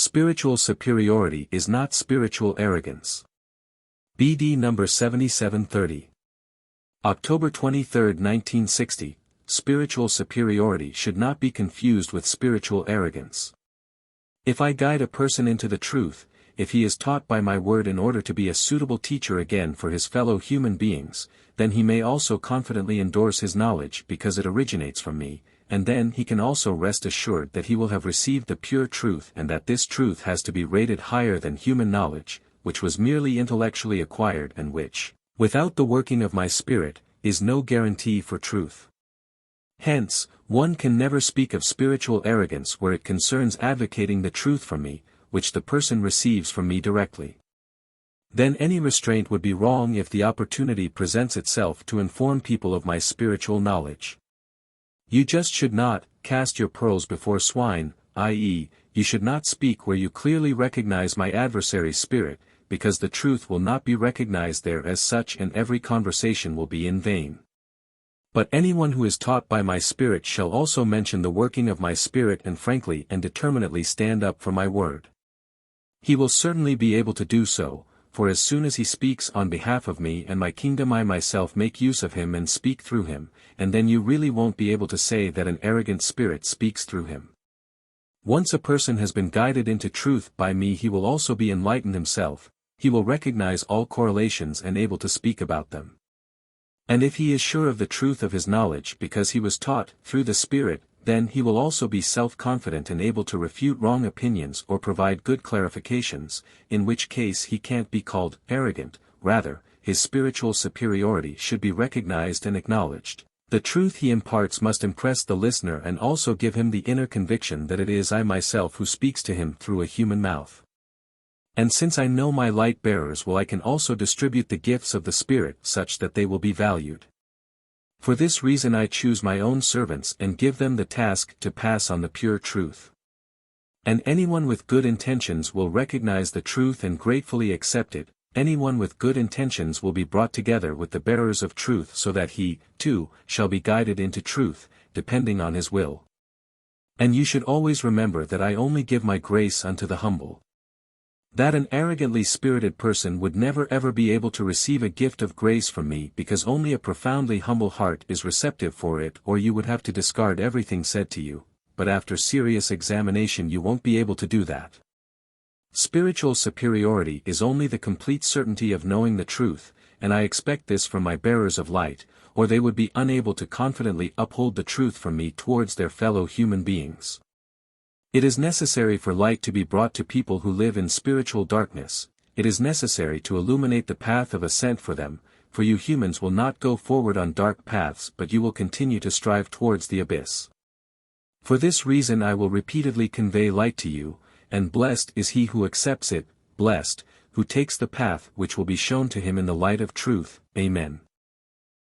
Spiritual superiority is not spiritual arrogance. BD number 7730. October 23, 1960. Spiritual superiority should not be confused with spiritual arrogance. If I guide a person into the truth, if he is taught by my word in order to be a suitable teacher again for his fellow human beings, then he may also confidently endorse his knowledge because it originates from me, and then he can also rest assured that he will have received the pure truth and that this truth has to be rated higher than human knowledge, which was merely intellectually acquired and which, without the working of my spirit, is no guarantee for truth. Hence, one can never speak of spiritual arrogance where it concerns advocating the truth from me, which the person receives from me directly. Then any restraint would be wrong if the opportunity presents itself to inform people of my spiritual knowledge. You just should not cast your pearls before swine, i.e., you should not speak where you clearly recognize my adversary's spirit, because the truth will not be recognized there as such and every conversation will be in vain. But anyone who is taught by my spirit shall also mention the working of my spirit and frankly and determinately stand up for my word. He will certainly be able to do so, for as soon as he speaks on behalf of me and my kingdom I myself make use of him and speak through him, and then you really won't be able to say that an arrogant spirit speaks through him. Once a person has been guided into truth by me he will also be enlightened himself, he will recognize all correlations and able to speak about them. And if he is sure of the truth of his knowledge because he was taught through the Spirit, then he will also be self-confident and able to refute wrong opinions or provide good clarifications, in which case he can't be called arrogant, rather, his spiritual superiority should be recognized and acknowledged. The truth he imparts must impress the listener and also give him the inner conviction that it is I myself who speaks to him through a human mouth. And since I know my light bearers well I can also distribute the gifts of the Spirit such that they will be valued. For this reason I choose my own servants and give them the task to pass on the pure truth. And anyone with good intentions will recognize the truth and gratefully accept it, anyone with good intentions will be brought together with the bearers of truth so that he, too, shall be guided into truth, depending on his will. And you should always remember that I only give my grace unto the humble. That an arrogantly spirited person would never ever be able to receive a gift of grace from me because only a profoundly humble heart is receptive for it or you would have to discard everything said to you, but after serious examination you won't be able to do that. Spiritual superiority is only the complete certainty of knowing the truth, and I expect this from my bearers of light, or they would be unable to confidently uphold the truth from me towards their fellow human beings. It is necessary for light to be brought to people who live in spiritual darkness, it is necessary to illuminate the path of ascent for them, for you humans will not go forward on dark paths but you will continue to strive towards the abyss. For this reason I will repeatedly convey light to you, and blessed is he who accepts it, blessed, who takes the path which will be shown to him in the light of truth. Amen.